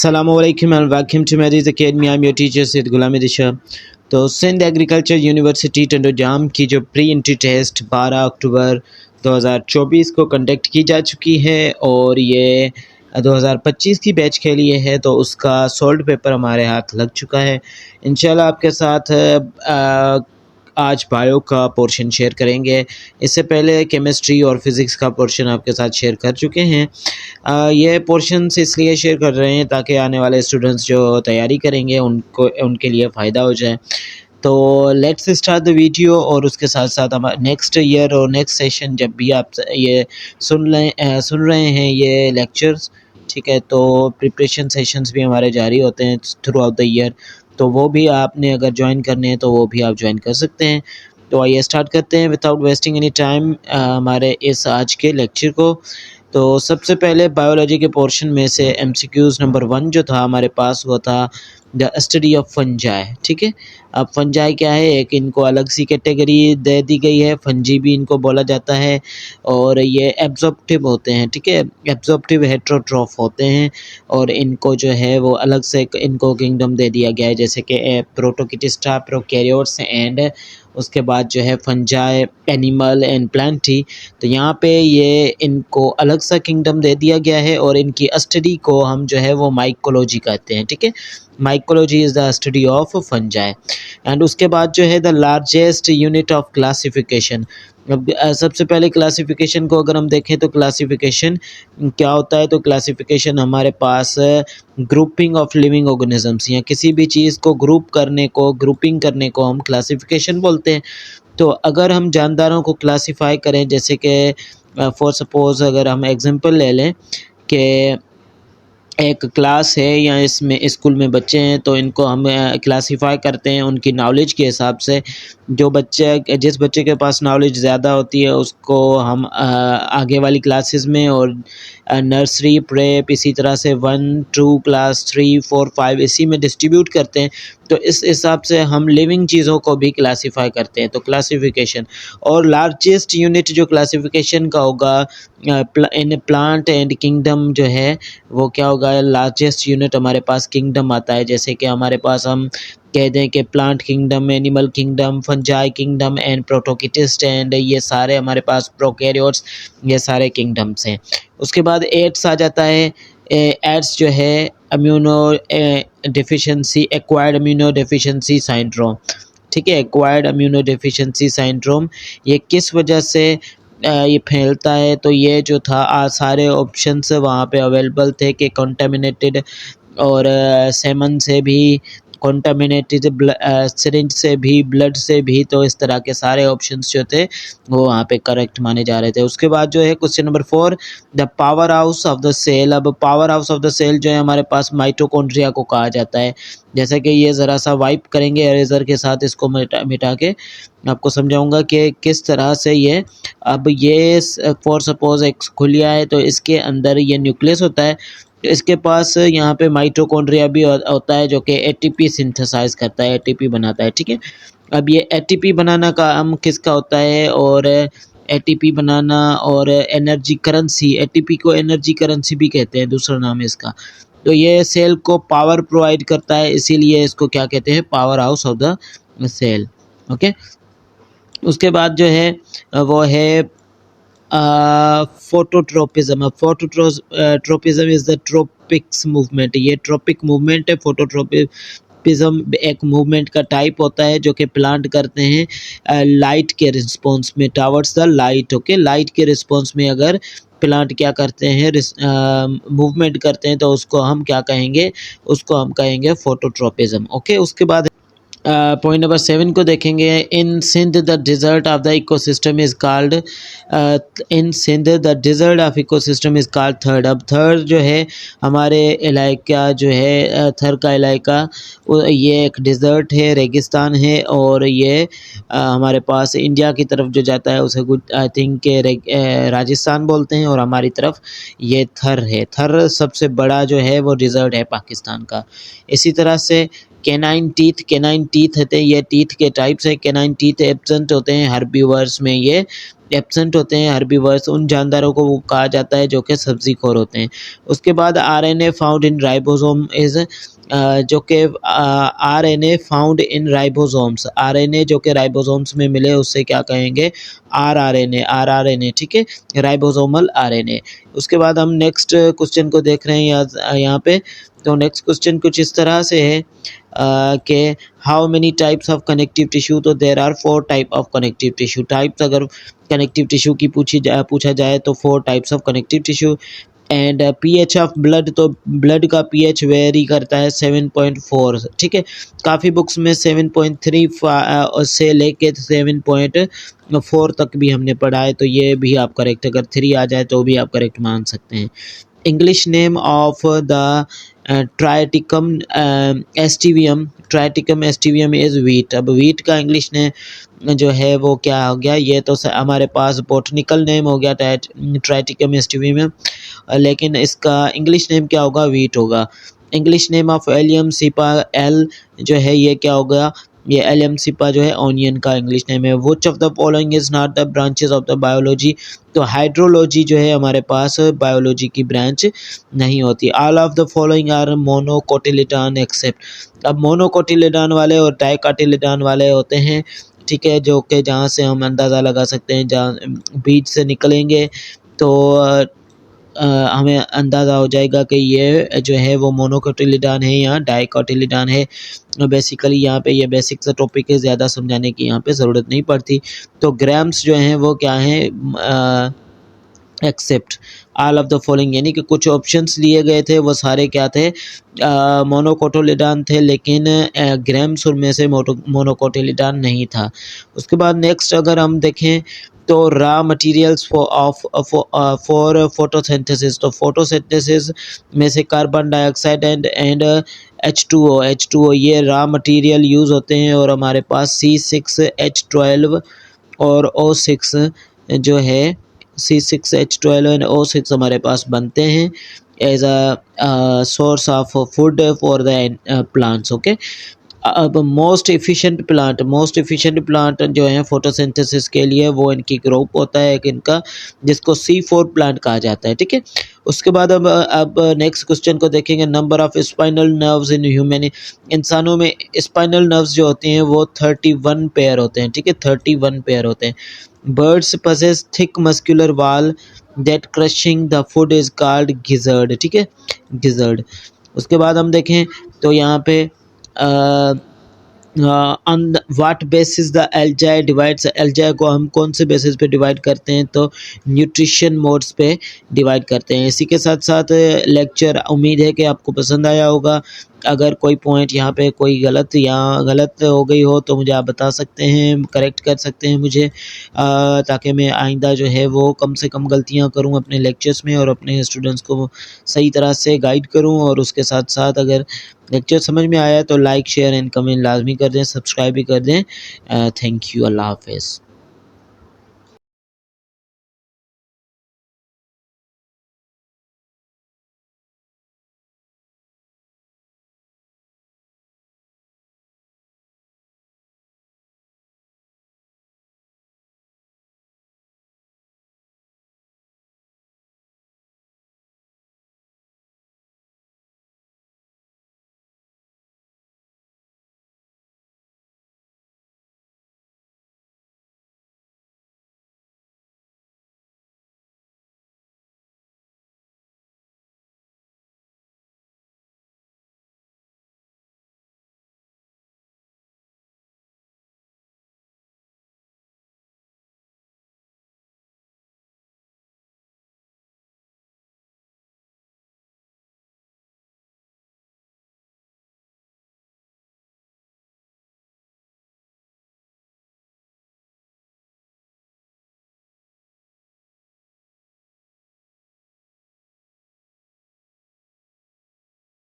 Assalamualaikum and welcome to Mary's Academy. I'm your teacher Syed Ghulam Idrisha। तो Sindh agriculture university Tando Jam की जो pre entry test 12 अक्टूबर 2024 को conduct की जा चुकी है और ये 2025 की बैच के लिए है, तो उसका सोल्ड पेपर हमारे हाथ लग चुका है। इंशाल्लाह आपके साथ आज बायो का पोर्शन शेयर करेंगे। इससे पहले केमिस्ट्री और फिज़िक्स का पोर्शन आपके साथ शेयर कर चुके हैं। ये पोर्शंस इसलिए शेयर कर रहे हैं ताकि आने वाले स्टूडेंट्स जो तैयारी करेंगे उनके लिए फ़ायदा हो जाए। तो लेट्स स्टार्ट द वीडियो। और उसके साथ साथ हम नेक्स्ट ईयर और नेक्स्ट सेशन जब भी आप ये सुन रहे हैं ये लेक्चर्स, ठीक है, तो प्रिपरेशन सेशंस भी हमारे जारी होते हैं थ्रू आउट द ईयर, तो वो भी आपने अगर ज्वाइन करने हैं तो वो भी आप ज्वाइन कर सकते हैं। तो आइए स्टार्ट करते हैं विदाउट वेस्टिंग एनी टाइम हमारे इस आज के लेक्चर को। तो सबसे पहले बायोलॉजी के पोर्शन में से एमसीक्यूज़ नंबर 1 जो था हमारे पास वो था द स्टडी ऑफ फंजाई। ठीक है, अब फंजाई क्या है, एक इनको अलग सी कैटेगरी दे दी गई है, फंजी भी इनको बोला जाता है और ये एब्जॉर्प्टिव होते हैं। ठीक है, एब्जॉर्प्टिव हेट्रोट्रॉफ होते हैं और इनको जो है वो अलग से इनको किंगडम दे दिया गया है, जैसे कि प्रोटोकिटिस्टा, प्रोकैरियोट्स एंड उसके बाद जो है फंजाई, एनिमल एंड प्लांटी। तो यहाँ पे ये इनको अलग सा किंगडम दे दिया गया है और इनकी स्टडी को हम जो है वो माइकोलॉजी कहते हैं। ठीक है, mycology is the study of fungi. And उसके बाद जो है the largest unit of classification. अब सबसे पहले क्लासिफिकेशन को अगर हम देखें तो क्लासिफिकेशन क्या होता है, तो क्लासिफिकेशन हमारे पास ग्रुपिंग ऑफ लिविंग ऑर्गेनिजम्स या किसी भी चीज़ को ग्रुपिंग करने को हम क्लासिफिकेशन बोलते हैं। तो अगर हम जानदारों को क्लासिफाई करें, जैसे कि फॉर सपोज अगर हम एग्जांपल ले लें कि एक क्लास है या इसमें स्कूल में बच्चे हैं, तो इनको हम क्लासिफाई करते हैं उनकी नॉलेज के हिसाब से। जिस बच्चे के पास नॉलेज ज़्यादा होती है उसको हम आगे वाली क्लासेस में और नर्सरी, प्रेप, इसी तरह से 1, 2 क्लास 3, 4, 5 इसी में डिस्ट्रीब्यूट करते हैं। तो इस हिसाब से हम लिविंग चीज़ों को भी क्लासिफाई करते हैं, तो क्लासिफिकेशन। और लार्जेस्ट यूनिट जो क्लासिफिकेशन का होगा इन प्लांट एंड किंगडम जो है वो क्या होगा, लार्जेस्ट यूनिट हमारे पास किंगडम आता है। जैसे कि हमारे पास हम कह दें कि plant kingdom, animal kingdom, fungi kingdom and protoctist and ये सारे हमारे पास प्रोकैरियोट्स, ये सारे किंगडम्स हैं। उसके बाद एड्स आ जाता है। एड्स जो है immuno deficiency, acquired immuno deficiency syndrome. ठीक है, एक्वायर्ड इम्यूनो डिफिशिएंसी सिंड्रोम ये किस वजह से ये फैलता है, तो ये जो था सारे ऑप्शंस वहाँ पे अवेलेबल थे कि कंटामिनेटेड और सेमन से भी, कंटामिनेटेड सिरिंज से भी, ब्लड से भी, तो इस तरह के सारे ऑप्शंस जो थे वो वहाँ पे करेक्ट माने जा रहे थे। उसके बाद जो है question number 4 the powerhouse of the cell. अब powerhouse of the cell जो है हमारे पास माइटोकॉन्ड्रिया को कहा जाता है। जैसे कि ये ज़रा सा वाइप करेंगे इरेजर के साथ, इसको मिटा के आपको समझाऊंगा कि किस तरह से ये, अब ये फॉर सपोज एक खुलिया है तो इसके अंदर ये न्यूक्लियस होता है, इसके पास यहाँ पे माइटोकॉन्ड्रिया भी होता है जो कि एटीपी सिंथेसाइज करता है, एटीपी बनाता है। ठीक है, अब ये एटीपी बनाना काम किसका होता है, और एटीपी बनाना और एनर्जी करेंसी, एटीपी को एनर्जी करेंसी भी कहते हैं, दूसरा नाम है इसका। तो ये सेल को पावर प्रोवाइड करता है, इसीलिए इसको क्या कहते हैं, powerhouse of the cell. Okay, उसके बाद जो है वो है phototropism. Phototropism is the tropics movement. ये ट्रोपिक मूवमेंट है। फोटोट्रोपिज्म एक मूवमेंट का टाइप होता है जो कि प्लांट करते हैं लाइट के रिस्पॉन्स में, टावर्ड्स द लाइट। ओके, लाइट के रिस्पॉन्स में अगर प्लांट क्या करते हैं, मूवमेंट करते हैं, तो उसको हम क्या कहेंगे, उसको हम कहेंगे फोटोट्रोपिज्म। ओके, उसके बाद पॉइंट नंबर 7 को देखेंगे। In Sindh the desert of the ecosystem is called, in Sindh the desert of ecosystem is called third. अब थर्ड जो है हमारे इलाका जो है, थर का इलाका, ये एक डिज़र्ट है, रेगिस्तान है, और ये हमारे पास इंडिया की तरफ जो जाता है उसे आई थिंक के राजस्थान बोलते हैं, और हमारी तरफ ये थर है। थर सबसे बड़ा जो है वो डिज़र्ट है पाकिस्तान का। इसी तरह से कैनाइन टीथ होते हैं, ये टीथ के टाइप्स है। कैनाइन टीथ एब्सेंट होते हैं हर्बीवर्स में, ये एब्सेंट होते हैं हर्बीवर्स, उन जानदारों को वो कहा जाता है जो कि सब्जीखोर होते हैं। उसके बाद RNA found in ribosome is जो कि RNA found in ribosomes, RNA जो कि राइबोसोम्स में मिले उससे क्या कहेंगे, आरआरएनए, ठीक है, राइबोसोमल आरएनए। उसके बाद हम नेक्स्ट क्वेश्चन को देख रहे हैं यहाँ पे। तो नेक्स्ट क्वेश्चन कुछ इस तरह से है कि how many types of connective tissue, तो there are 4 type of connective tissue. Types अगर कनेक्टिव टिश्यू की पूछा जाए तो 4 types of connective tissue. And pH of blood, तो ब्लड का पीएच वेरी करता है 7.4, ठीक है। काफ़ी बुक्स में 7.3 से लेके 7.4 तक भी हमने पढ़ा है, तो ये भी आप करेक्ट, अगर 3 आ जाए तो भी आप करेक्ट मान सकते हैं। English name of the Triticum aestivum is wheat. अब वीट का इंग्लिश नेम जो है वो क्या हो गया, ये तो हमारे पास बोटनिकल नेम हो गया ट्राइटिकम एस्टिवियम, लेकिन इसका इंग्लिश नेम क्या होगा, वीट होगा। English name of allium सिपा, L जो है ये क्या होगा, ये एलियम सिपा जो है ऑनियन का इंग्लिश नेम है। Which of the following is not the branches of the biology, तो हाइड्रोलॉजी जो है हमारे पास बायोलॉजी की ब्रांच नहीं होती। All of the following are monocotyledon except, अब मोनोकोटिलिडन वाले और डाइकोटिलिडन वाले होते हैं, ठीक है, जो कि जहाँ से हम अंदाज़ा लगा सकते हैं, जहाँ बीज से निकलेंगे तो हमें अंदाज़ा हो जाएगा कि ये जो है वो मोनोकोटिलिडन है या डाइकोटिलिडन है। बेसिकली यहाँ पे ये बेसिक सा टॉपिक है, ज़्यादा समझाने की यहाँ पे ज़रूरत नहीं पड़ती। तो ग्राम्स जो हैं वो क्या हैं, except all of the following, यानी कि कुछ ऑप्शंस लिए गए थे वो सारे क्या थे, मोनोकोटिलिडन थे, लेकिन ग्राम्स में से मोनोकोटिलिडन नहीं था। उसके बाद नेक्स्ट अगर हम देखें तो रॉ मटेरियल्स फॉर फोटोसिंथेसिस, तो फोटोसिंथेसिस में से कार्बन डाइऑक्साइड एंड H2O ये रॉ मटेरियल यूज़ होते हैं, और हमारे पास C6H12 और O6 जो है C6H12 एंड O6 हमारे पास बनते हैं as a source of food for the plants, okay. अब मोस्ट एफिशिएंट प्लांट जो है फोटोसिंथेसिस के लिए वो इनकी ग्रुप होता है एक इनका, जिसको C4 प्लांट कहा जाता है, ठीक है। उसके बाद अब नेक्स्ट क्वेश्चन को देखेंगे। Number of spinal nerves in human, इंसानों में स्पाइनल नर्व्स जो होते हैं वो 31 पेयर होते हैं, ठीक है, 31 पेयर होते हैं। Birds possess thick muscular wall that crushing the food is called gizzard, ठीक है, गिजर्ड। उसके बाद हम देखें तो यहाँ पे on what basis the algae divides, algae को हम कौन से बेसिस पे डिवाइड करते हैं, तो न्यूट्रिशन मोड्स पे डिवाइड करते हैं। इसी के साथ साथ लेक्चर उम्मीद है कि आपको पसंद आया होगा। अगर कोई पॉइंट यहाँ पे कोई गलत हो गई हो तो मुझे आप बता सकते हैं, करेक्ट कर सकते हैं मुझे, ताकि मैं आइंदा जो है वो कम से कम गलतियाँ करूँ अपने लेक्चर्स में और अपने स्टूडेंट्स को सही तरह से गाइड करूँ। और उसके साथ साथ अगर लेक्चर समझ में आया तो लाइक शेयर एंड कमेंट लाजमी कर दें, सब्सक्राइब भी कर दें। थैंक यू, अल्लाह हाफ़िज़।